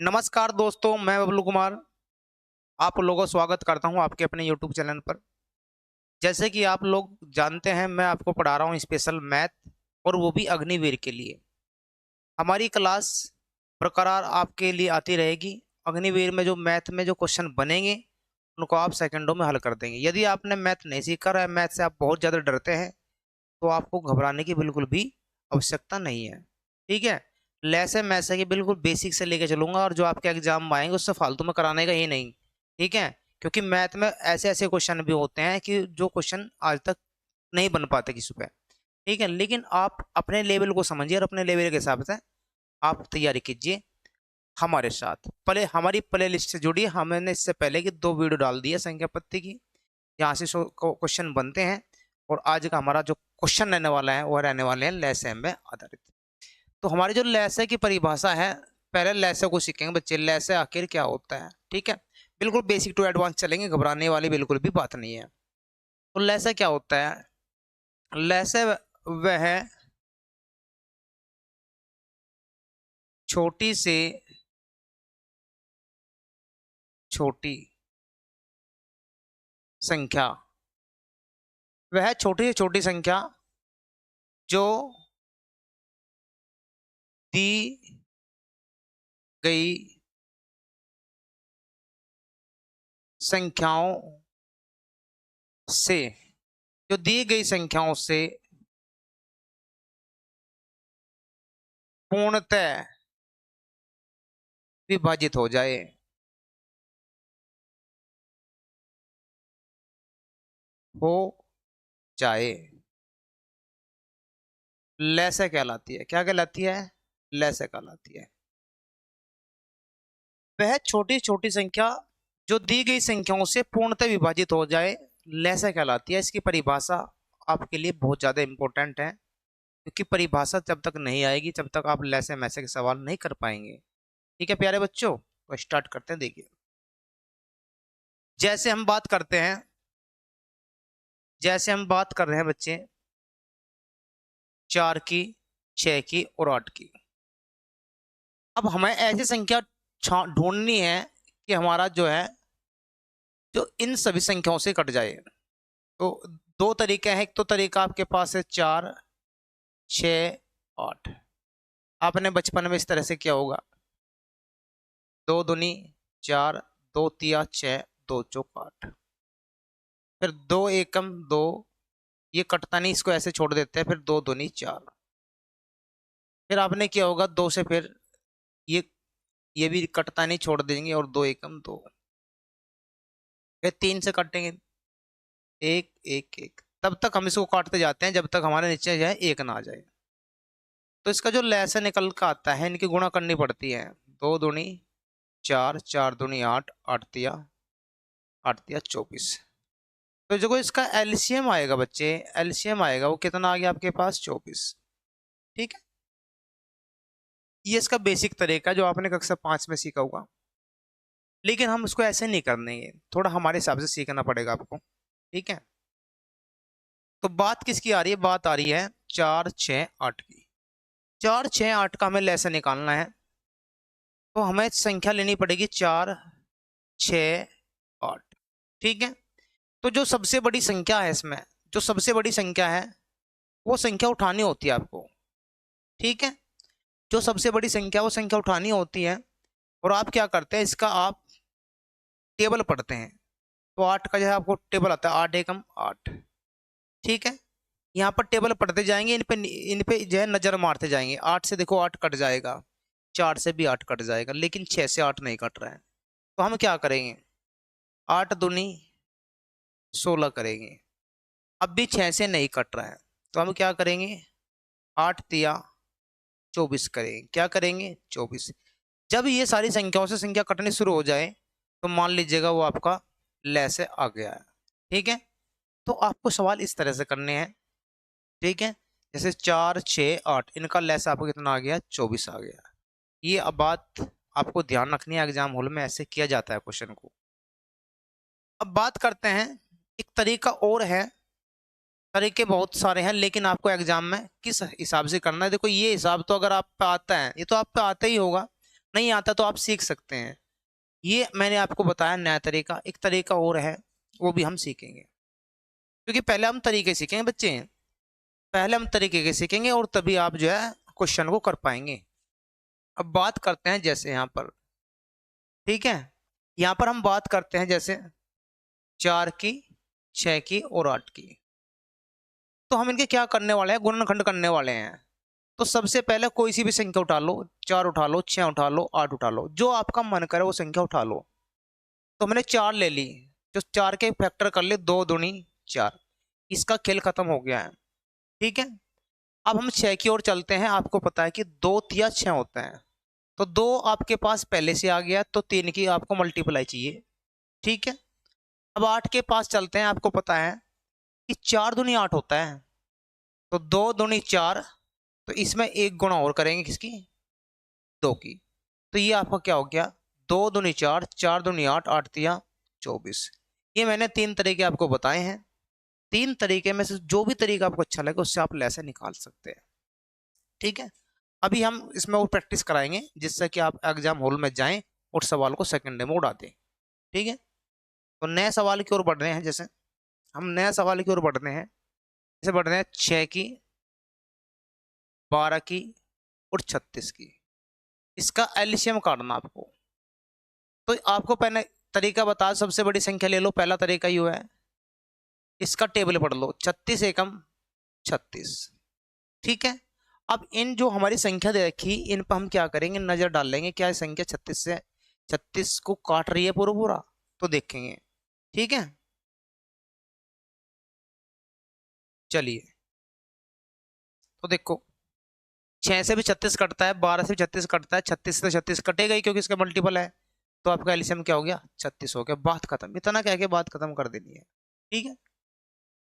नमस्कार दोस्तों, मैं बबलू कुमार आप लोगों का स्वागत करता हूं आपके अपने यूट्यूब चैनल पर। जैसे कि आप लोग जानते हैं, मैं आपको पढ़ा रहा हूं स्पेशल मैथ और वो भी अग्निवीर के लिए। हमारी क्लास बरकरार आपके लिए आती रहेगी। अग्निवीर में जो मैथ में जो क्वेश्चन बनेंगे उनको आप सेकंडों में हल कर देंगे। यदि आपने मैथ नहीं सीखा है, मैथ से आप बहुत ज़्यादा डरते हैं, तो आपको घबराने की बिल्कुल भी आवश्यकता नहीं है। ठीक है। लैसे मैसे की बिल्कुल बेसिक से लेके चलूंगा और जो आपके एग्जाम में आएंगे उससे फालतू में कराने का ही नहीं। ठीक है। क्योंकि मैथ में ऐसे ऐसे क्वेश्चन भी होते हैं कि जो क्वेश्चन आज तक नहीं बन पाते किसी पे। ठीक है। लेकिन आप अपने लेवल को समझिए और अपने लेवल के हिसाब से आप तैयारी कीजिए हमारे साथ। पहले हमारी प्ले लिस्ट से जुड़िए। हमने इससे पहले की 2 वीडियो डाल दी है संख्या पत्ती की, यहाँ से क्वेश्चन बनते हैं। और आज का हमारा जो क्वेश्चन रहने वाला है वो रहने वाले हैं लैसे में आधारित। तो हमारी जो लैसे की परिभाषा है, पहले लैसे को सीखेंगे बच्चे, लैसे आखिर क्या होता है। ठीक है। बिल्कुल बेसिक टू एडवांस चलेंगे, घबराने वाली बिल्कुल भी बात नहीं है। तो लैसे क्या होता है? लैसे वह छोटी से छोटी संख्या, वह छोटी से छोटी संख्या जो दी गई संख्याओं से, जो दी गई संख्याओं से पूर्णतः विभाजित हो जाए। हो जाए लैसे कहलाती है। क्या कहलाती है? लैसे कहलाती है। वह छोटी छोटी संख्या जो दी गई संख्याओं से पूर्णतः विभाजित हो जाए, लैसे कहलाती है। इसकी परिभाषा आपके लिए बहुत ज्यादा इंपॉर्टेंट है, क्योंकि परिभाषा जब तक नहीं आएगी तब तक आप लैसे मैसे के सवाल नहीं कर पाएंगे। ठीक है प्यारे बच्चों, तो स्टार्ट करते हैं। देखिए, जैसे हम बात करते हैं, जैसे हम बात कर रहे हैं बच्चे 4 की, 6 की और 8 की। अब हमें ऐसी संख्या ढूंढनी है कि हमारा जो है, जो इन सभी संख्याओं से कट जाए। तो 2 तरीके हैं। एक तो तरीका आपके पास है 4, 6, 8। आपने बचपन में इस तरह से किया होगा, 2 दूनी 4, 2 तिया 6, 2 चौक 8। फिर 2 एकम 2, ये कटता नहीं, इसको ऐसे छोड़ देते हैं। फिर 2 दूनी 4। फिर आपने किया होगा 2 से, फिर ये भी कटता नहीं, छोड़ देंगे और 2 एकम 2। फिर 3 से काटेंगे, 1 1 1। तब तक हम इसको काटते जाते हैं जब तक हमारे नीचे जो है 1 ना आ जाए। तो इसका जो लैसे निकल कर आता है, इनकी गुणा करनी पड़ती है। 2 दूनी 4, 4 दूनी 8, 8 तिया 24। तो जो इसका एलसीएम आएगा बच्चे, एलसीएम आएगा वो कितना आ गया आपके पास? 24। ठीक है। ये इसका बेसिक तरीका है जो आपने कक्षा 5 में सीखा होगा। लेकिन हम इसको ऐसे नहीं करने, थोड़ा हमारे हिसाब से सीखना पड़ेगा आपको। ठीक है। तो बात किसकी आ रही है? बात आ रही है 4 6 8 की। 4 6 8 का हमें लैसे निकालना है। तो हमें संख्या लेनी पड़ेगी 4 6 8। ठीक है। तो जो सबसे बड़ी संख्या है इसमें, जो सबसे बड़ी संख्या है वो संख्या उठानी होती है आपको। ठीक है। जो सबसे बड़ी संख्या वो संख्या उठानी होती है। और आप क्या करते हैं, इसका आप टेबल पढ़ते हैं। तो 8 का जो है आपको टेबल आता है, 8 एकम 8। ठीक है। यहाँ पर टेबल पढ़ते जाएंगे, इन पे जो है नजर मारते जाएंगे। 8 से देखो 8 कट जाएगा, 4 से भी 8 कट जाएगा, लेकिन 6 से 8 नहीं कट रहा है। तो हम क्या करेंगे? 8 दूनी 16 करेंगे। अब भी 6 से नहीं कट रहा है, तो हम क्या करेंगे? 8 तिया 24 करेंगे। क्या करेंगे? 24। जब ये सारी संख्याओं से संख्या कटनी शुरू हो जाए तो मान लीजिएगा वो आपका लैसे आ गया है। ठीक है। तो आपको सवाल इस तरह से करने हैं। ठीक है। जैसे 4 6 8, इनका लैस आपको कितना आ गया? 24 आ गया। ये अब बात आपको ध्यान रखनी है, एग्जाम हॉल में ऐसे किया जाता है क्वेश्चन को। अब बात करते हैं, एक तरीका और है। तरीके बहुत सारे हैं, लेकिन आपको एग्जाम में किस हिसाब से करना है। देखो, ये हिसाब तो अगर आप पे आता है, ये तो आप पे आता ही होगा, नहीं आता तो आप सीख सकते हैं। ये मैंने आपको बताया नया तरीका। एक तरीका और है, वो भी हम सीखेंगे, क्योंकि पहले हम तरीके सीखेंगे बच्चे, पहले हम तरीके के सीखेंगे और तभी आप जो है क्वेश्चन को कर पाएंगे। अब बात करते हैं जैसे यहाँ पर, ठीक है, यहाँ पर हम बात करते हैं जैसे 4 की, 6 की और 8 की। तो हम इनके क्या करने वाले हैं, गुणनखंड करने वाले हैं। तो सबसे पहले कोई सी भी संख्या उठा लो, 4 उठा लो, 6 उठा लो, 8 उठा लो, जो आपका मन करे वो संख्या उठा लो। तो मैंने 4 ले ली, जो 4 के फैक्टर कर ले, 2 दूनी 4, इसका खेल खत्म हो गया है। ठीक है, अब हम 6 की ओर चलते हैं। आपको पता है कि 2 तिया 6 होता है, तो 2 आपके पास पहले से आ गया, तो 3 की आपको मल्टीप्लाई चाहिए। ठीक है, अब 8 के पास चलते हैं। आपको पता है कि 4 दूनी 8 होता है, तो 2 दूनी 4, तो इसमें एक गुणा और करेंगे किसकी, 2 की। तो ये आपका क्या हो गया, 2 दूनी 4, 4 दूनी 8, 8 तिया 24। ये मैंने 3 तरीके आपको बताए हैं। 3 तरीके में से जो भी तरीका आपको अच्छा लगे उससे आप लेसे निकाल सकते हैं। ठीक है, अभी हम इसमें और प्रैक्टिस कराएंगे जिससे कि आप एग्जाम हॉल में जाएं और सवाल को सेकंड में उड़ा दें। ठीक है, तो नए सवाल की ओर बढ़ रहे हैं। जैसे हम नए सवाल की ओर बढ़ रहे हैं, जैसे बढ़ रहे हैं 6 की, 12 की और 36 की। इसका एलसीएम काटना आपको। तो आपको पहले तरीका बता, सबसे बड़ी संख्या ले लो, पहला तरीका ये है, इसका टेबल पढ़ लो, 36 एकम 36। ठीक है, अब इन जो हमारी संख्या दे रखी, इन पर हम क्या करेंगे, नजर डाल लेंगे, क्या संख्या 36 से 36 को काट रही है पूरा पूरा, तो देखेंगे। ठीक है, चलिए, तो देखो 6 से भी 36 कटता है, 12 से भी 36 कटता है, 36 से 36 कटेगा ही क्योंकि इसका मल्टीपल है। तो आपका एलसीएम क्या हो गया, 36 हो गया। बात खत्म, इतना कह के बात खत्म कर देनी है। ठीक है,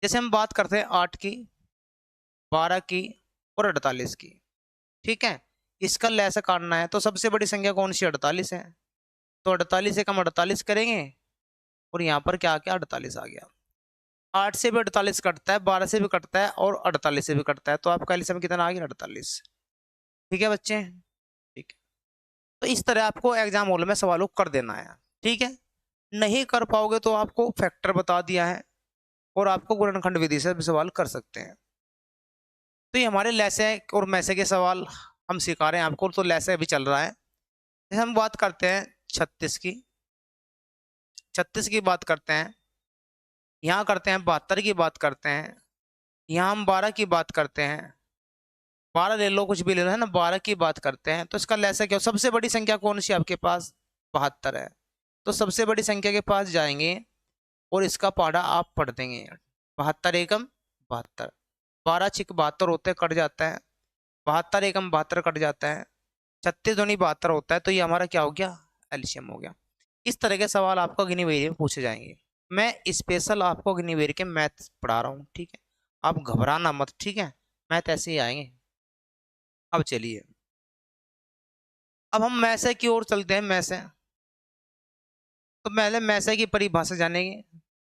जैसे हम बात करते हैं 8 की, 12 की और 48 की। ठीक है, इसका लैसा काटना है, तो सबसे बड़ी संख्या कौन सी, 48 है, तो 48 से कम 48 करेंगे, और यहाँ पर क्या आ गया, 48 आ गया। 8 से भी 48 कटता है, 12 से भी कटता है और 48 से भी कटता है, तो आपका एलसीएम कितना आ गया, 48। ठीक है बच्चे, ठीक है। तो इस तरह आपको एग्जाम हॉल में सवालों कर देना है। ठीक है, नहीं कर पाओगे तो आपको फैक्टर बता दिया है और आपको गुणनखंड विधि से भी सवाल कर सकते हैं। तो ये हमारे लैसे और मैसे के सवाल हम सिखा रहे हैं आपको, तो लैसे अभी चल रहा है। जैसे हम बात करते हैं 36 की, 36 की बात करते हैं, यहाँ करते हैं 72 की बात करते हैं, यहाँ हम 12 की बात करते हैं, 12 ले लो, कुछ भी ले लो, है ना, 12 की बात करते हैं। तो इसका लैसा क्या, सबसे बड़ी संख्या कौन सी आपके पास, 72 है, तो सबसे बड़ी संख्या के पास जाएंगे और इसका पहाड़ा आप पढ़ देंगे, 72 एकम 72, 12 छिक 72 होते हैं, कट जाता है, 72 एकम 72 कट जाता है, 36 दूनी 72 होता है, तो ये हमारा क्या हो गया, एलसीएम हो गया। इस तरह के सवाल आपको अग्निवीर में पूछे जाएंगे। मैं स्पेशल आपको अग्निवीर के मैथ पढ़ा रहा हूँ, ठीक है, आप घबराना मत, ठीक है, मैथ ऐसे ही आएंगे। अब चलिए, अब हम मैसे की ओर चलते हैं। मैसे, तो पहले मैसे की परिभाषा जानेंगे।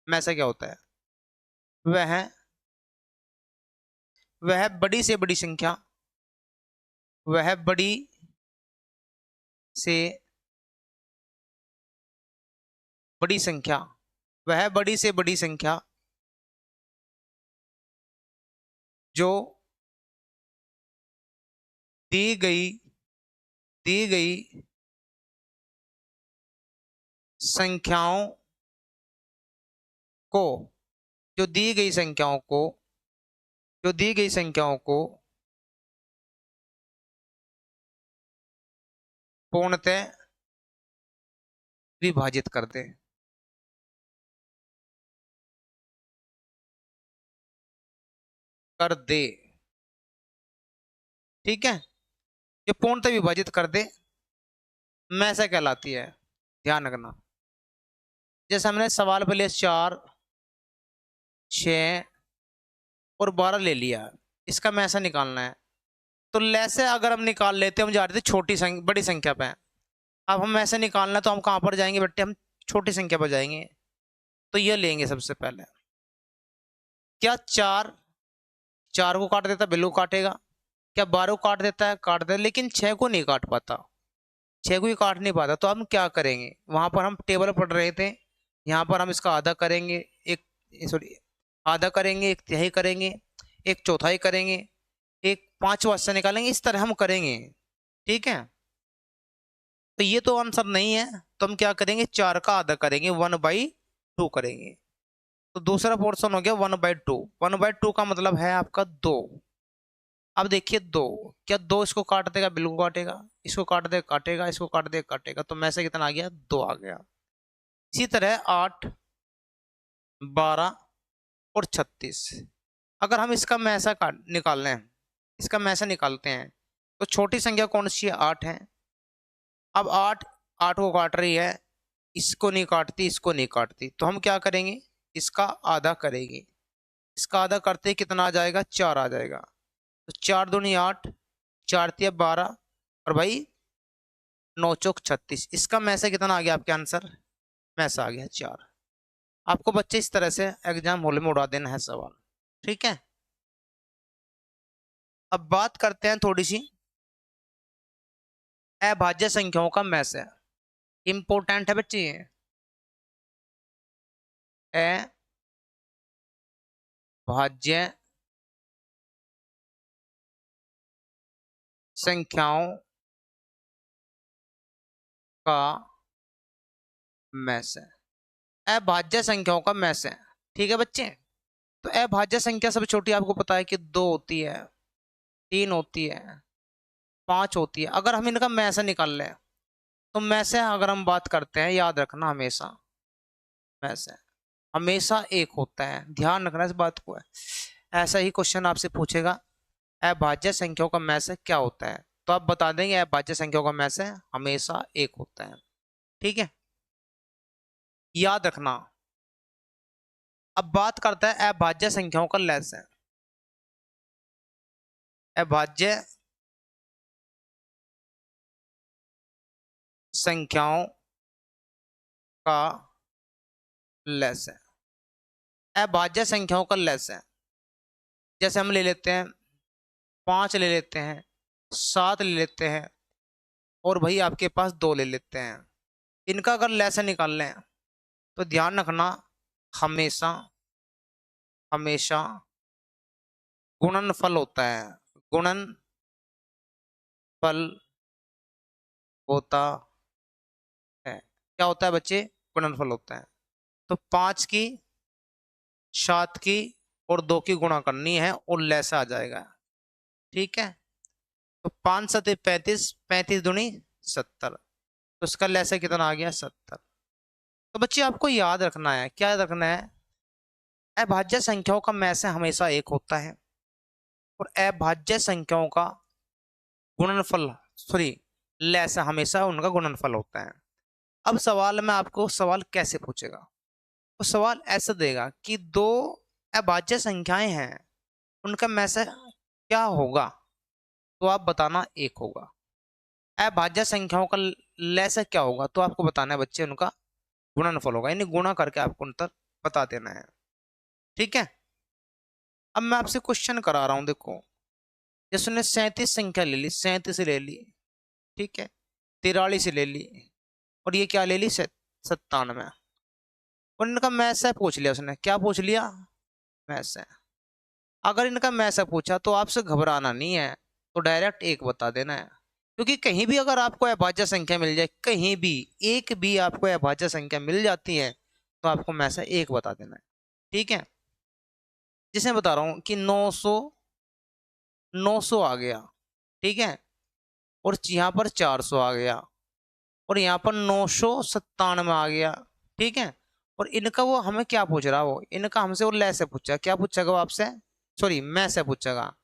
मैसे क्या होता है, वह बड़ी से बड़ी संख्या, वह बड़ी से बड़ी संख्या, वह बड़ी से बड़ी संख्या जो दी गई दी गई संख्याओं को जो दी गई संख्याओं को जो दी गई संख्याओं को पूर्णतः विभाजित कर दे। कर दे, ठीक है, जो पूर्णतः विभाजित कर दे, मैसे कहलाती है। ध्यान रखना, जैसे हमने सवाल पे लिया 4, 6 और 12 ले लिया, इसका मैसा निकालना है। तो लैसे अगर हम निकाल लेते, हम जा रहे थे छोटी बड़ी संख्या पे, अब हम ऐसे निकालना है तो हम कहाँ पर जाएंगे बेटे, हम छोटी संख्या पर जाएंगे। तो ये लेंगे सबसे पहले, क्या 4 4 को काट देता, बिल्कुल काटेगा। क्या 12 को काट देता है, काट दे, लेकिन 6 को नहीं काट पाता। 6 को ही काट नहीं पाता, तो हम क्या करेंगे, वहां पर हम टेबल पढ़ रहे थे, यहाँ पर हम इसका आधा करेंगे, एक सॉरी आधा करेंगे, एक तिहाई करेंगे, एक चौथाई करेंगे, एक पांचवा हिस्सा निकालेंगे, इस तरह हम करेंगे। ठीक है, तो ये तो आंसर नहीं है, तो हम क्या करेंगे, 4 का आधा करेंगे, 1/2 करेंगे। तो दूसरा पोर्शन हो गया 1/2। 1/2 का मतलब है आपका 2। अब देखिए 2, क्या 2 इसको काट देगा, बिल्कुल काटेगा, इसको काट दे काटेगा, इसको काट दे काटेगा, तो में से कितना आ गया, 2 आ गया। इसी तरह 8, 12 और 36, अगर हम इसका मैसा काट निकाल लें, इसका मैसा निकालते हैं, तो छोटी संख्या कौन सी है, 8 है। अब 8 8 को काट रही है, इसको नहीं काटती, इसको नहीं काटती, तो हम क्या करेंगे, इसका आधा करेंगे। इसका आधा करते ही कितना आ जाएगा, 4 आ जाएगा। तो 4 दूनी 8, 4 तिया 12, और भाई 9 चौक 36, इसका मैसा कितना आ गया आपके आंसर, मैसा आ गया 4। आपको बच्चे इस तरह से एग्जाम हॉल में उड़ा देना है सवाल। ठीक है, अब बात करते हैं थोड़ी सी अभाज्य संख्याओं का मैसे। इंपॉर्टेंट है बच्चे, अभाज्य संख्याओं का मैसे, अभाज्य संख्याओं का मैसे। ठीक है बच्चे, तो अभाज्य संख्या सबसे छोटी आपको पता है कि 2 होती है, 3 होती है, 5 होती है। अगर हम इनका मैसे निकाल लें, तो मैसे अगर हम बात करते हैं, याद रखना हमेशा मैसे हमेशा 1 होता है, ध्यान रखना इस बात को है। ऐसा ही क्वेश्चन आपसे पूछेगा, अभाज्य संख्याओं का मैसे क्या होता है, तो आप बता देंगे अभाज्य संख्याओं का मैसे हमेशा 1 होता है। ठीक है, याद रखना। अब बात करता है अभाज्य संख्याओं का लैसे। अभाज्य संख्याओं का लैसे, अभाज्य संख्याओं का लैसे, जैसे हम ले लेते हैं 5 ले लेते हैं, 7 ले लेते हैं, और भाई आपके पास 2 ले लेते हैं। इनका अगर लैसे निकाल लें, तो ध्यान रखना हमेशा हमेशा गुणनफल होता है, गुणनफल होता है। क्या होता है बच्चे, गुणनफल होता है। तो 5 की, 7 की और 2 की गुणा करनी है और लैसा आ जाएगा। ठीक है, तो 5 7 35, 35 दूनी 70, तो इसका लैसा कितना आ गया, 70। तो बच्चे आपको याद रखना है, क्या याद रखना है, अभाज्य संख्याओं का मैसे हमेशा 1 होता है, और अभाज्य संख्याओं का गुणनफल सॉरी लैसा हमेशा उनका गुणनफल होता है। अब सवाल में आपको सवाल कैसे पूछेगा, तो सवाल ऐसा देगा कि 2 अभाज्य संख्याएं हैं, उनका मैसे क्या होगा, तो आप बताना 1 होगा। अभाज्य संख्याओं का लैसा क्या होगा, तो आपको बताना है बच्चे उनका गुणनफल होगा, यानी गुणा करके आपको उत्तर बता देना है। ठीक है, अब मैं आपसे क्वेश्चन करा रहा हूं, देखो जैसे उन्हें 37 संख्या ले ली, 37 ले ली, ठीक है, 43 ले ली, और ये क्या ले ली, 97, और इनका मैसे पूछ लिया उसने, क्या पूछ लिया, मैसे। अगर इनका मैसे पूछा तो आपसे घबराना नहीं है, तो डायरेक्ट 1 बता देना है, क्योंकि कहीं भी अगर आपको अभाज्य संख्या मिल जाए, कहीं भी एक भी आपको अभाज्य संख्या मिल जाती है, तो आपको मैसे 1 बता देना है। ठीक है, जिसे बता रहा हूं कि 900 आ गया, ठीक है, और यहाँ पर 400 आ गया, और यहाँ पर 997 आ गया। ठीक है, और इनका वो हमें क्या पूछ रहा है, वो इनका हमसे वो लैसे पूछा, क्या पूछेगा वो आपसे, सॉरी मैसे पूछेगा।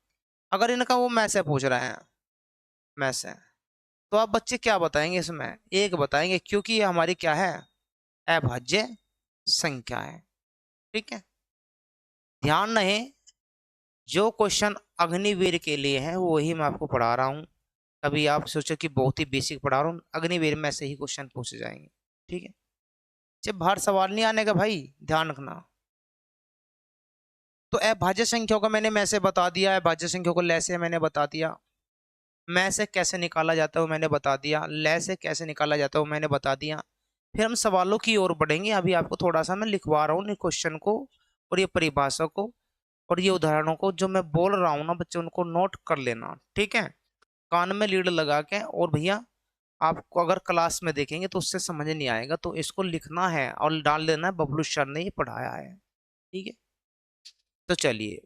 अगर इनका वो मैसे पूछ रहा है, मैसे, तो आप बच्चे क्या बताएंगे, इसमें 1 बताएंगे, क्योंकि ये हमारी क्या है, अभाज्य संख्या है। ठीक है, ध्यान रहे, जो क्वेश्चन अग्निवीर के लिए है वही मैं आपको पढ़ा रहा हूँ। कभी आप सोचो कि बहुत ही बेसिक पढ़ा रहा हूँ, अग्निवीर में से ही क्वेश्चन पूछे जाएंगे। ठीक है, जब बाहर सवाल नहीं आने का भाई ध्यान रखना। तो अभाज्य संख्याओं का मैंने मैसे बता दिया, अभाज्य संख्याओं को लैसे मैंने बता दिया। मैं से कैसे निकाला जाता है वो मैंने बता दिया, ले से कैसे निकाला जाता है वो मैंने बता दिया। फिर हम सवालों की ओर बढ़ेंगे। अभी आपको थोड़ा सा मैं लिखवा रहा हूँ क्वेश्चन को और ये परिभाषा को और ये उदाहरणों को, जो मैं बोल रहा हूँ ना बच्चे उनको नोट कर लेना, ठीक है, कान में लीड लगा के। और भैया आपको अगर क्लास में देखेंगे तो उससे समझ नहीं आएगा, तो इसको लिखना है और डाल देना है बबलू सर ने ये पढ़ाया है, ठीक है। तो चलिए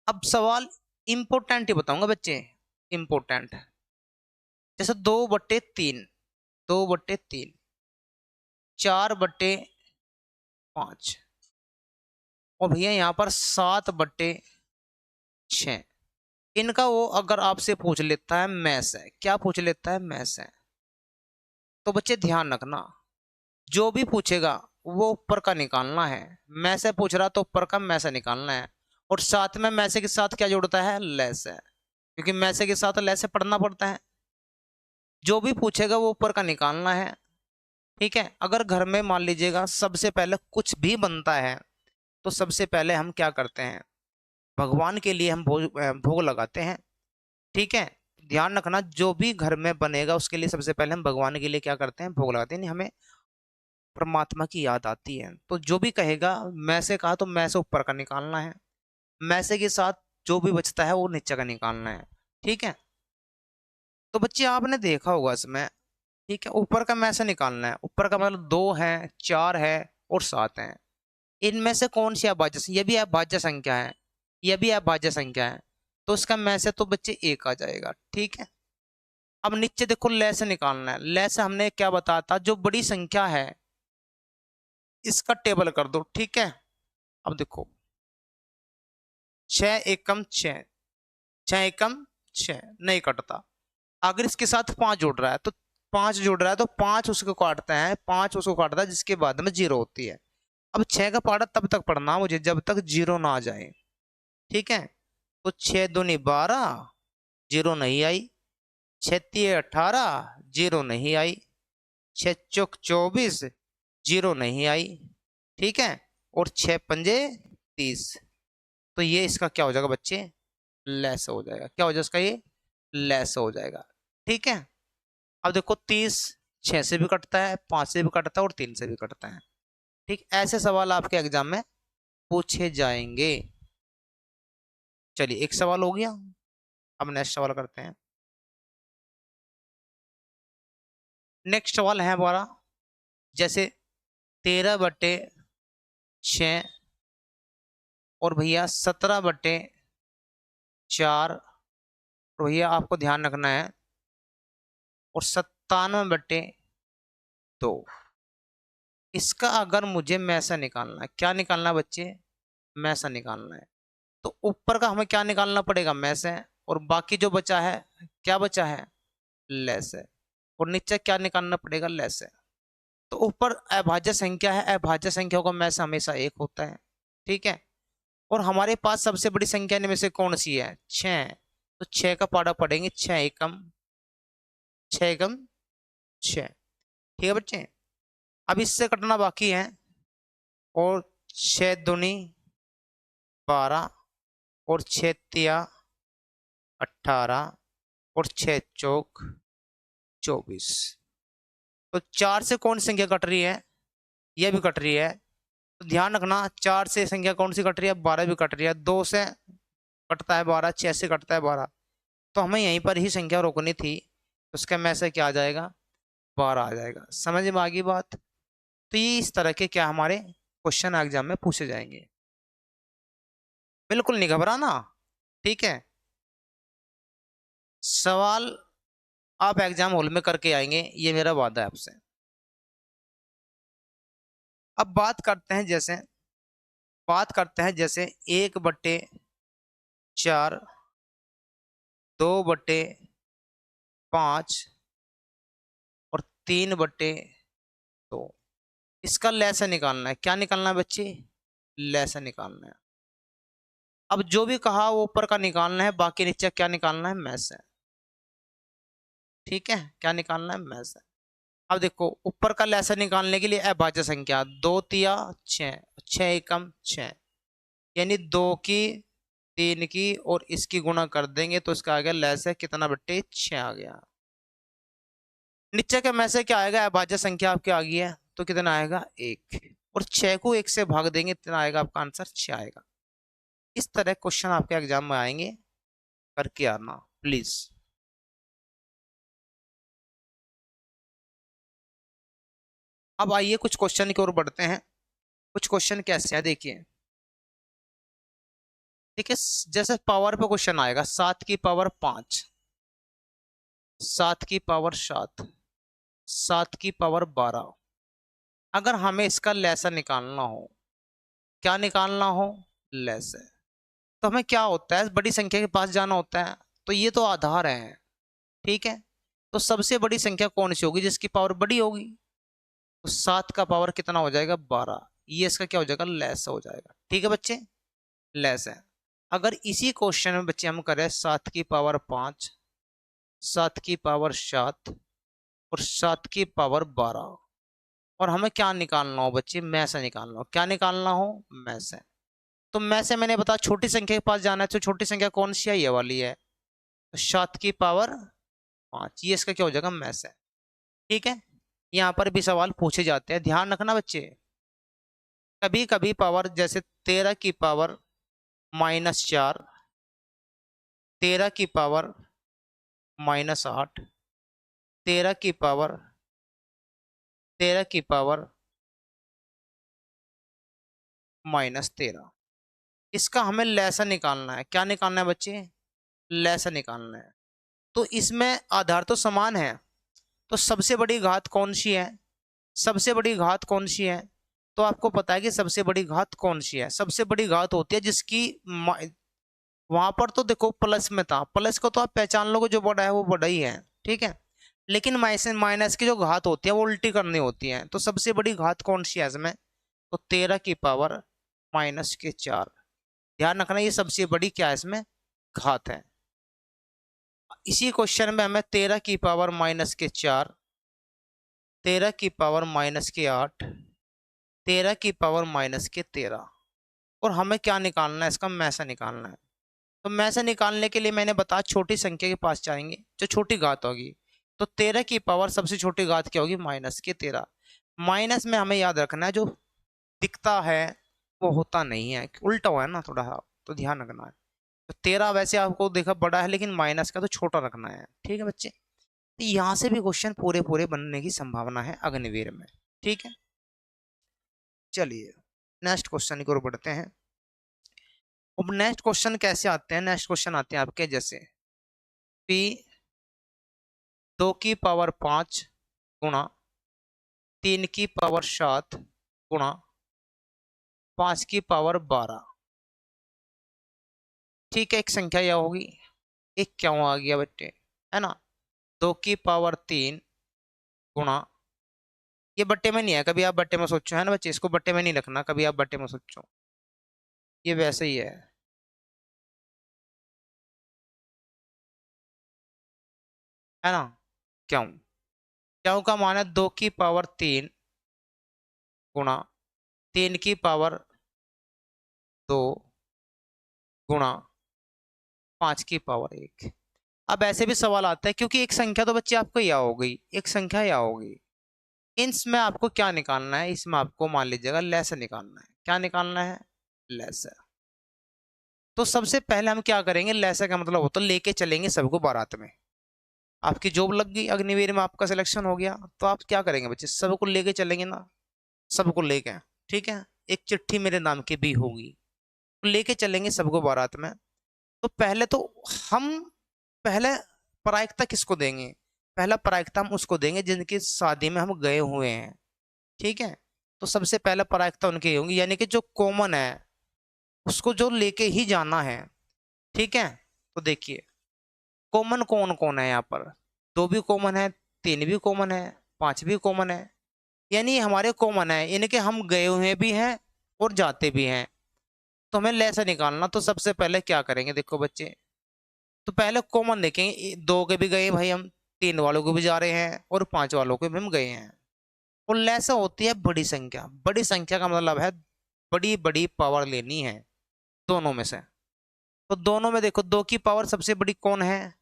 अब सवाल इंपोर्टेंट ही बताऊंगा बच्चे, इंपोर्टेंट। जैसे 2/3, 2/3, 4/5, और भैया यहाँ पर 7/6। इनका वो अगर आपसे पूछ लेता है मैस है, क्या पूछ लेता है, मैस है, तो बच्चे ध्यान रखना जो भी पूछेगा वो ऊपर का निकालना है। मैसे पूछ रहा तो ऊपर का मैसे निकालना है, और साथ में मैसे के साथ क्या जोड़ता है, लेस है, क्योंकि मैसे के साथ लेस पढ़ना पड़ता है। जो भी पूछेगा वो ऊपर का निकालना है, ठीक है। अगर घर में मान लीजिएगा सबसे पहले कुछ भी बनता है तो सबसे पहले हम क्या करते हैं, भगवान के लिए हम भोग लगाते हैं, ठीक है। ध्यान रखना जो भी घर में बनेगा उसके लिए सबसे पहले हम भगवान के लिए क्या करते हैं, भोग लगाते हैं, हमें परमात्मा की याद आती है। तो जो भी कहेगा, मैं से कहा तो मैं से ऊपर का निकालना है, मैं से के साथ जो भी बचता है वो नीचे का निकालना है, ठीक है। तो बच्चे आपने देखा होगा इसमें, ठीक है, ऊपर का मैं से निकालना है। ऊपर का मतलब 2 है, 4 है और 7 है। इनमें से कौन सी अभाज्य, ये भी अभाज्य संख्या है, ये भी अभाज्य संख्या है, तो इसका मैं से तो बच्चे 1 आ जाएगा, ठीक है। अब नीचे देखो ले से निकालना है। ले से हमने क्या बताया था, जो बड़ी संख्या है इसका टेबल कर दो, ठीक है। अब देखो 6 एकम 6, 6 एकम 6 नहीं कटता। अगर इसके साथ 5 जुड़ रहा है तो 5 जुड़ रहा है तो 5 उसको काटता है, 5 उसको काटता है, जिसके बाद में 0 होती है। अब 6 का पहाड़ा तब तक पढ़ना मुझे जब तक 0 ना आ जाए, ठीक है। तो 6 दूनी 12, 0 नहीं आई। 6 तिये 18, 0 नहीं आई। 6 चौक 24, 0 नहीं आई, ठीक है। और 6 पंजे 30, तो ये इसका क्या हो जाएगा बच्चे, लेस हो जाएगा। क्या हो जाएगा इसका, ये लेस हो जाएगा, ठीक है। अब देखो 30 6 से भी कटता है, 5 से भी कटता है और 3 से भी कटता है, ठीक। ऐसे सवाल आपके एग्जाम में पूछे जाएंगे। चलिए एक सवाल हो गया, अब नेक्स्ट सवाल करते हैं। नेक्स्ट सवाल है हमारा, जैसे 13/6 और भैया 17/4, और भैया आपको ध्यान रखना है, और 97/2। इसका अगर मुझे मैसा निकालना है, क्या निकालना है बच्चे, मैसा निकालना है, तो ऊपर का हमें क्या निकालना पड़ेगा, मैस है, और बाकी जो बचा है क्या बचा है, लेस है, और नीचे क्या निकालना पड़ेगा, लेस है। तो ऊपर अभाज्य संख्या है, अभाज्य संख्याओं का मैस हमेशा 1 होता है, ठीक है। और हमारे पास सबसे बड़ी संख्या इनमें से कौन सी है, 6, तो 6 का पाड़ा पढ़ेंगे, 6 एकम 6 एकम 6, ठीक है बच्चे। अब इससे कटना बाकी है, और 6 दूनी 12 और 6 तिया 18 और 6 चौक 24। तो 4 से कौन सी संख्या कट रही है, यह भी कट रही है। तो ध्यान रखना 4 से संख्या कौन सी कट रही है, 12 भी कट रही है। 2 से कटता है 12, 6 से कटता है 12, तो हमें यहीं पर ही संख्या रोकनी थी, तो उसका में से क्या आ जाएगा, 12 आ जाएगा। समझ में आ गई बात। तो ये इस तरह के क्या हमारे क्वेश्चन एग्जाम में पूछे जाएंगे, बिल्कुल नहीं घबराना, ठीक है। सवाल आप एग्जाम हॉल में करके आएंगे, ये मेरा वादा है आपसे। अब बात करते हैं जैसे 1/4, 2/5 और 3/2। इसका लैसा निकालना है, क्या निकालना है बच्चे, लैसा निकालना है। अब जो भी कहा वो ऊपर का निकालना है, बाकी नीचे क्या निकालना है, मैस है, ठीक है। क्या निकालना है, मैस है। अब देखो ऊपर का लैसा निकालने के लिए अभाज्य संख्या 2 तिया 6, 6 एकम 6, यानी 2 की 3 की और इसकी गुणा कर देंगे तो इसका आ गया लेस है कितना बट्टे 6 आ गया। नीचे के में से क्या आएगा, अभाज्य संख्या आपकी आ गई है तो कितना आएगा 1, और 6 को 1 से भाग देंगे कितना आएगा, आपका आंसर 6 आएगा। इस तरह क्वेश्चन आपके एग्जाम में आएंगे, करके आना प्लीज। अब आइए कुछ क्वेश्चन की ओर बढ़ते हैं। कुछ क्वेश्चन कैसे है देखिए। देखिए जैसे पावर पे क्वेश्चन आएगा 7 की पावर 5, 7 की पावर 7, 7 की पावर 12। अगर हमें इसका लैसा निकालना हो, क्या निकालना हो, लैसा, तो हमें क्या होता है, बड़ी संख्या के पास जाना होता है। तो ये तो आधार है, ठीक है। तो सबसे बड़ी संख्या कौन सी होगी जिसकी पावर बड़ी होगी, तो 7 का पावर कितना हो जाएगा 12, ये इसका क्या हो जाएगा, लैस हो जाएगा। ठीक है बच्चे, लैस है। अगर इसी क्वेश्चन में बच्चे हम करें 7 की पावर 5, 7 की पावर 7 और 7 की पावर 12, और हमें क्या निकालना हो बच्चे, में से निकालना हो, क्या निकालना हो, में से। तो में से मैंने बताया छोटी संख्या के पास जाना है, तो छोटी संख्या कौन सी है, ये वाली है, तो 7 की पावर 5, ये इसका क्या हो जाएगा, में से। ठीक है, यहाँ पर भी सवाल पूछे जाते हैं, ध्यान रखना बच्चे। कभी कभी पावर जैसे 13 की पावर -4, 13 की पावर -8, 13 की पावर 13 की पावर -13, इसका हमें लैसा निकालना है। क्या निकालना है बच्चे, लैसा निकालना है। तो इसमें आधार तो समान है, तो सबसे बड़ी घात कौन सी है, सबसे बड़ी घात कौन सी है, तो आपको पता है कि सबसे बड़ी घात कौन सी है। सबसे बड़ी घात होती है जिसकी वहां पर तो देखो प्लस में था, प्लस को तो आप पहचान लोगे, जो बड़ा है वो बड़ा ही है, ठीक है। लेकिन माइनस की जो घात होती है वो उल्टी करनी होती है। तो सबसे बड़ी घात कौन सी है इसमें, तो 13 की पावर -4। ध्यान रखना ये सबसे बड़ी क्या है इसमें, घात है। इसी क्वेश्चन में हमें 13 की पावर -4, 13 की पावर -8, 13 की पावर -13, और हमें क्या निकालना है, इसका में से निकालना है। तो में से निकालने के लिए मैंने बताया छोटी संख्या के पास जाएंगे, जो छोटी घात होगी। तो 13 की पावर सबसे छोटी घात क्या होगी, -13। माइनस में हमें याद रखना है जो दिखता है वो होता नहीं है, उल्टा हुआ है ना थोड़ा सा, तो ध्यान रखना है। तो 13 वैसे आपको देखा बड़ा है, लेकिन माइनस का तो छोटा रखना है, ठीक है बच्चे। तो यहाँ से भी क्वेश्चन पूरे पूरे बनने की संभावना है अग्निवीर में, ठीक है। चलिए नेक्स्ट क्वेश्चन की ओर बढ़ते हैं। अब नेक्स्ट क्वेश्चन कैसे आते हैं, नेक्स्ट क्वेश्चन आते हैं आपके जैसे p 2 की पावर 5 गुणा 3 की पावर 7 गुणा 5 की पावर 12। ठीक है, एक संख्या यह होगी, एक क्या आ गया बच्चे, है ना, 2 की पावर 3 गुणा, ये बट्टे में नहीं है, कभी आप बट्टे में सोचो, है ना बच्चे, इसको बट्टे में नहीं रखना, कभी आप बट्टे में सोचो, ये वैसे ही है ना। क्यों, क्यों का मान है 2 की पावर 3 गुणा 3 की पावर 2 गुणा 5 की पावर 1। अब ऐसे भी सवाल आता है, क्योंकि एक संख्या तो बच्चे आपको यह हो गई, एक संख्या यह हो गई, इसमें आपको क्या निकालना है, इसमें आपको मान लीजिएगा लेस निकालना है। क्या निकालना है, लेस। तो सबसे पहले हम क्या करेंगे, लेस का मतलब होता है लेके चलेंगे सबको बारात में। आपकी जॉब लग गई अग्निवीर में, आपका सिलेक्शन हो गया, तो आप क्या करेंगे बच्चे, सबको लेके चलेंगे ना, सबको लेके, ठीक है। एक चिट्ठी मेरे नाम की भी होगी, तो लेके चलेंगे सबको बारात में। तो पहले तो हम पहले प्रायिकता किसको देंगे, पहला प्रायिकता हम उसको देंगे जिनकी शादी में हम गए हुए हैं, ठीक है। तो सबसे पहले प्रायिकता उनकी होंगी, यानी कि जो कॉमन है उसको जो लेके ही जाना है, ठीक है। तो देखिए कॉमन कौन कौन है यहाँ पर, 2 भी कॉमन है, 3 भी कॉमन है, 5 भी कॉमन है, यानी हमारे कॉमन है, यानी कि हम गए हुए भी हैं और जाते भी हैं। तो हमें लेसा निकालना, तो सबसे पहले क्या करेंगे, देखो बच्चे, तो पहले कॉमन देखेंगे, 2 के भी गए भाई हम, 3 वालों को भी जा रहे हैं और 5 वालों को भी हम गए हैं। और लेसा होती है बड़ी संख्या, बड़ी संख्या का मतलब है बड़ी बड़ी पावर लेनी है दोनों में से, तो दोनों में देखो 2 की पावर सबसे बड़ी कौन है,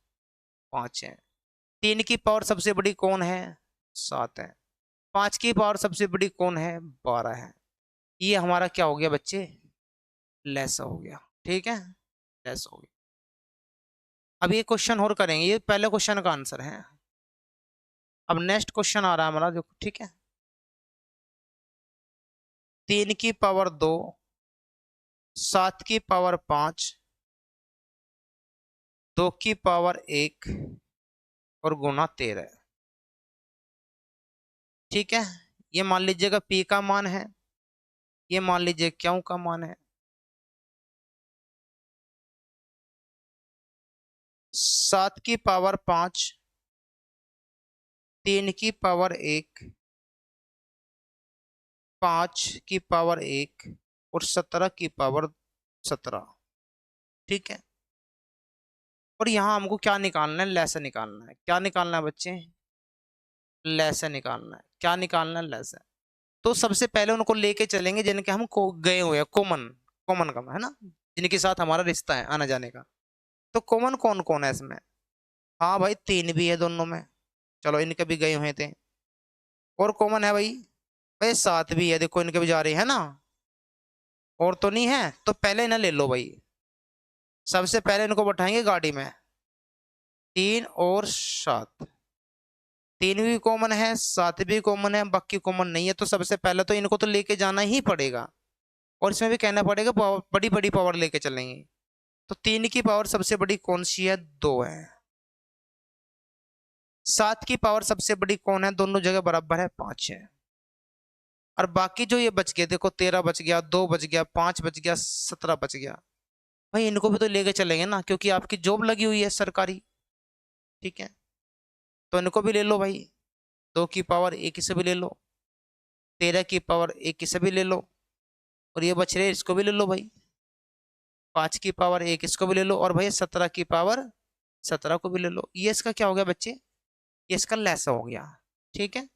5 है। 3 की पावर सबसे बड़ी कौन है, 7 है। 5 की पावर सबसे बड़ी कौन है, 12 है। ये हमारा क्या हो गया बच्चे, लेस हो गया। ठीक है, लेस हो गया। अब ये क्वेश्चन और करेंगे, ये पहले क्वेश्चन का आंसर है। अब नेक्स्ट क्वेश्चन आ रहा है हमारा, देखो ठीक है। 3 की पावर 2, 7 की पावर 5, 2 की पावर 1 और गुना 13। ठीक है, ये मान लीजिएगा P का मान है, ये मान लीजिए Q का मान है। 7 की पावर 5, 3 की पावर 1, 5 की पावर 1 और 17 की पावर 17। ठीक है, और यहाँ हमको क्या निकालना है, लैसे निकालना है। क्या निकालना है बच्चे, लैसे निकालना है। क्या निकालना है, लैसे। तो सबसे पहले उनको लेके चलेंगे जिनके हम को गए हुए हैं, कॉमन, कॉमन का है ना, जिनके साथ हमारा रिश्ता है आने जाने का। तो कॉमन कौन कौन है इसमें, हाँ भाई 3 भी है दोनों में, चलो इनके भी गए हुए थे। और कॉमन है भाई, भाई 7 भी है, देखो इनके भी जा रही है ना, और तो नहीं है। तो पहले इन्हें ले लो भाई, सबसे पहले इनको बैठाएंगे गाड़ी में। 3 और 7, 3 भी कॉमन है, 7 भी कॉमन है, बाकी कॉमन नहीं है। तो सबसे पहले तो इनको तो लेके जाना ही पड़ेगा, और इसमें भी कहना पड़ेगा बड़ी बड़ी पावर लेके चलेंगे। तो 3 की पावर सबसे बड़ी कौन सी है, 2 है। 7 की पावर सबसे बड़ी कौन है, दोनों जगह बराबर है, 5 है। और बाकी जो ये बच गए, देखो 13 बच गया, 2 बच गया, 5 बच गया, 17 बच गया। भाई इनको भी तो लेके चलेंगे ना, क्योंकि आपकी जॉब लगी हुई है सरकारी। ठीक है, तो इनको भी ले लो भाई, 2 की पावर 1 से भी ले लो, 13 की पावर 1 से भी ले लो, और ये बच रहे इसको भी ले लो भाई, 5 की पावर 1 इसको भी ले लो, और भाई 17 की पावर 17 को भी ले लो। ये इसका क्या हो गया बच्चे, ये इसका लैसा हो गया। ठीक है,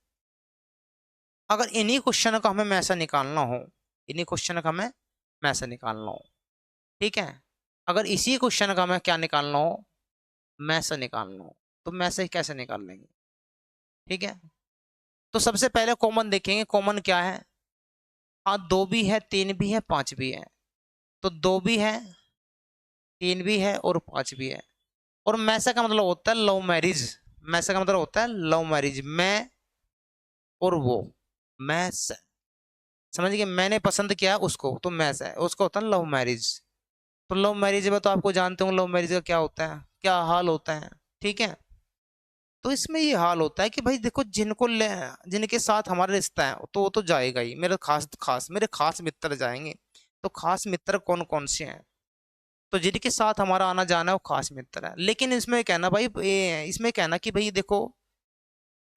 अगर इन्हीं क्वेश्चन का हमें मैसा निकालना हो, इन्हीं क्वेश्चन का हमें मैसा निकालना हो, ठीक है, अगर इसी क्वेश्चन का हमें क्या निकालना हो, मैसा निकालना हो, तो मैसे कैसे निकाल लेंगे। ठीक है, तो सबसे पहले कॉमन देखेंगे, कॉमन क्या है। हाँ 2 भी है, 3 भी है, 5 भी है। तो 2 भी है, 3 भी है और 5 भी है। और मैसा का मतलब होता है लव मैरिज, मैसा का मतलब होता है लव मैरिज, मैं और वो, मैस, समझ गए, मैंने पसंद किया उसको तो मैस है, उसको होता है लव मैरिज। तो लव मैरिज में तो आपको जानते हो लव मैरिज का क्या होता है, क्या हाल होता है। ठीक है, तो इसमें ये हाल होता है कि भाई देखो जिनको ले, जिनके साथ हमारा रिश्ता है तो वो तो जाएगा ही, मेरे खास खास मेरे खास मित्र जाएंगे। तो खास मित्र कौन कौन से हैं, तो जिनके साथ हमारा आना जाना है वो खास मित्र है। लेकिन इसमें कहना भाई इसमें कहना कि भाई देखो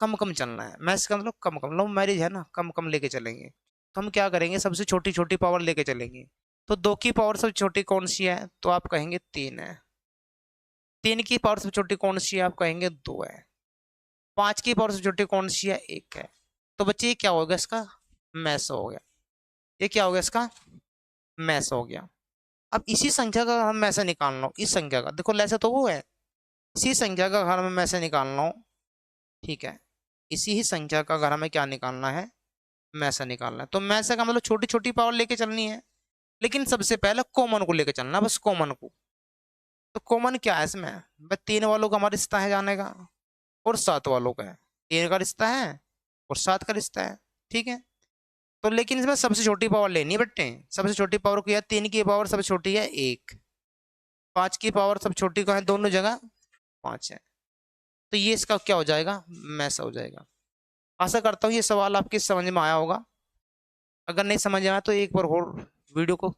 कम कम चलना है, मैं इसका मतलब कम कम, लव मैरिज है ना, कम कम लेके चलेंगे। तो हम क्या करेंगे, सबसे छोटी छोटी पावर लेके चलेंगे। तो 2 की पावर सबसे छोटी कौन सी है, तो आप कहेंगे 3 है। 3 की पावर सबसे छोटी कौन सी है, आप कहेंगे 2 है। 5 की पावर सबसे छोटी कौन सी है, 1 है। तो बच्चे ये क्या होगा इसका, मैस हो गया। ये क्या हो गया इसका, मैस हो गया। अब इसी संख्या का हम मैसे निकालना हो, इस संख्या का देखो लैसे तो वो है, इसी संख्या का अगर हमें मैसे निकालना हो, ठीक है, इसी ही संख्या का अगर हमें क्या निकालना है, मैसे निकालना है। तो मैसे का मतलब छोटी छोटी पावर लेके चलनी है, लेकिन सबसे पहले कॉमन को लेके चलना है, बस कॉमन को। तो कॉमन क्या है इसमें, बस 3 वालों का हमारा रिश्ता है जाने का, और 7 वालों का है। 3 का रिश्ता है और 7 का रिश्ता है। ठीक है, तो लेकिन इसमें सबसे छोटी पावर लेनी है बेटे, सबसे छोटी पावर को, या 3 की पावर सबसे छोटी है 1, 5 की पावर सबसे छोटी को है दोनों जगह 5 है। तो ये इसका क्या हो जाएगा, मैस हो जाएगा। आशा करता हूँ ये सवाल आपकी समझ में आया होगा। अगर नहीं समझ में आया तो एक बार और वीडियो को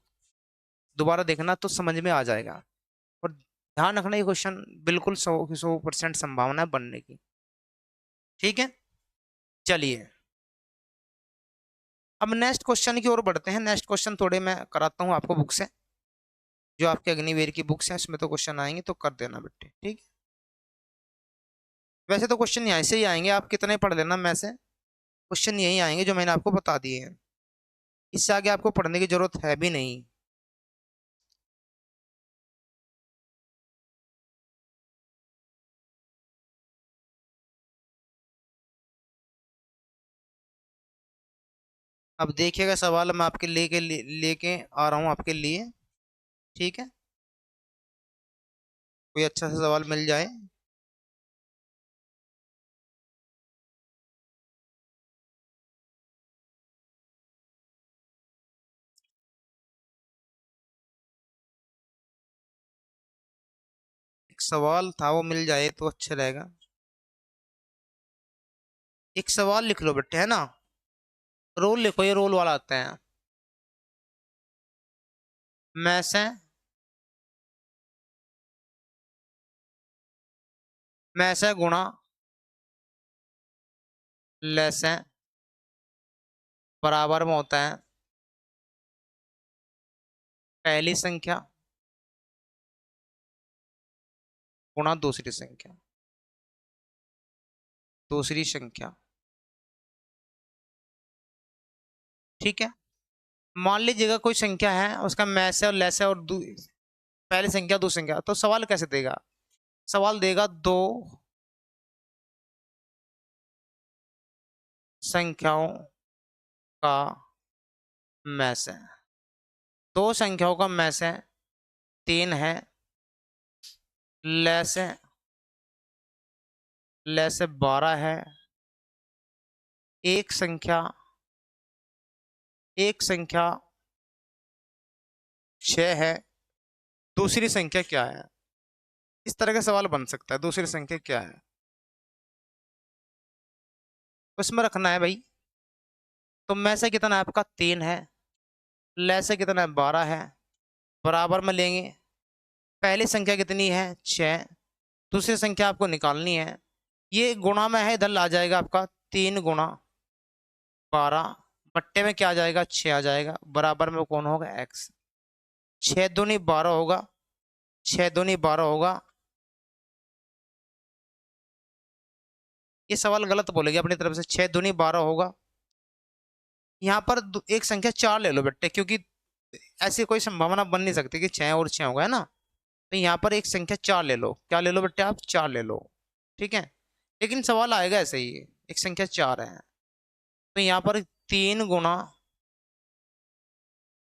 दोबारा देखना तो समझ में आ जाएगा। और ध्यान रखना ये क्वेश्चन बिल्कुल 100% संभावना है बनने की। ठीक है, चलिए अब नेक्स्ट क्वेश्चन की ओर बढ़ते हैं। नेक्स्ट क्वेश्चन थोड़े मैं कराता हूँ आपको बुक से, जो आपके अग्निवीर की बुक्स हैं उसमें तो क्वेश्चन आएंगे, तो कर देना बेटे। ठीक है, वैसे तो क्वेश्चन यहाँ से ही आएंगे, आप कितने पढ़ लेना, मैं से क्वेश्चन यही आएंगे जो मैंने आपको बता दिए हैं। इससे आगे आपको पढ़ने की जरूरत है भी नहीं। अब देखिएगा सवाल मैं आपके लेके आ रहा हूँ आपके लिए, ठीक है। कोई अच्छा सा सवाल मिल जाए। एक सवाल था वो मिल जाए तो अच्छा रहेगा। एक सवाल लिख लो बेटे, है ना। रोल लिखो, ये रोल वाला आता है। मैं से मैं से गुणा लेस है बराबर में होता है पहली संख्या गुणा दूसरी संख्या। दूसरी संख्या, ठीक है। मान लीजिएगा कोई संख्या है, उसका मैस है और लेस है और पहली संख्या दूसरी संख्या, तो सवाल कैसे देगा? सवाल देगा दो संख्याओं का मैस है। दो संख्याओं का मैस है, 3 है, लेस है 12 है। एक संख्या एक संख्या 6 है। दूसरी संख्या क्या है? इस तरह का सवाल बन सकता है, दूसरी संख्या क्या है। उसमें रखना है भाई। तो में से कितना है आपका? 3 है। ले से कितना है? 12 है। बराबर में लेंगे। पहली संख्या कितनी है? 6। दूसरी संख्या आपको निकालनी है। ये गुणा में है, इधर आ जाएगा आपका 3 गुणा 12। बट्टे में क्या आ जाएगा? 6 आ जाएगा। बराबर में कौन होगा? x। 6 दूनी 12 होगा। 6 दूनी 12 होगा। ये सवाल गलत बोलेगी अपनी तरफ से। 6 दूनी 12 होगा। यहाँ पर एक संख्या 4 ले लो बेटे, क्योंकि ऐसी कोई संभावना बन नहीं सकती कि 6 और 6 होगा, है ना। तो यहाँ पर एक संख्या 4 ले लो। क्या ले लो बेटे आप? 4 ले लो, ठीक है। लेकिन सवाल आएगा ऐसे ही, एक संख्या 4 है। तो यहाँ पर 3 गुणा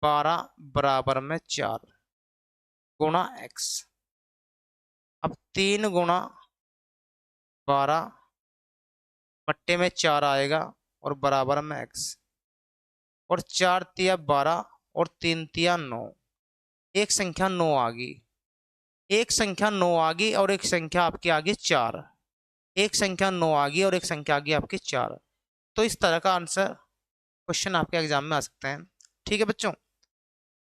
12 बराबर में 4 गुणा x। अब 3 गुणा 12 बट्टे में 4 आएगा और बराबर में x। और 4 तिया 12 और 3 तिया 9। एक संख्या 9 आ गई। एक संख्या 9 आ गई और एक संख्या आपकी आ गई 4। एक संख्या 9 आ गई और एक संख्या आ गई आपकी 4। तो इस तरह का आंसर क्वेश्चन आपके एग्जाम में आ सकते हैं, ठीक है बच्चों।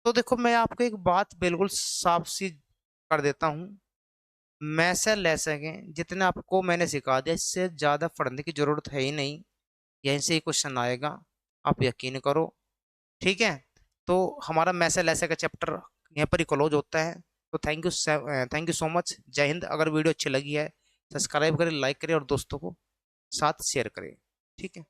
तो देखो मैं आपको एक बात बिल्कुल साफ सी कर देता हूँ। मैं से ले सके जितने आपको मैंने सिखा दिया, इससे ज़्यादा पढ़ने की जरूरत है ही नहीं। यहीं से ही क्वेश्चन आएगा, आप यकीन करो, ठीक है। तो हमारा मैसेज ऐसे का चैप्टर यहाँ पर ही क्लोज होता है। तो थैंक यू सो मच। जय हिंद। अगर वीडियो अच्छी लगी है सब्सक्राइब करें, लाइक करें और दोस्तों को साथ शेयर करें, ठीक है।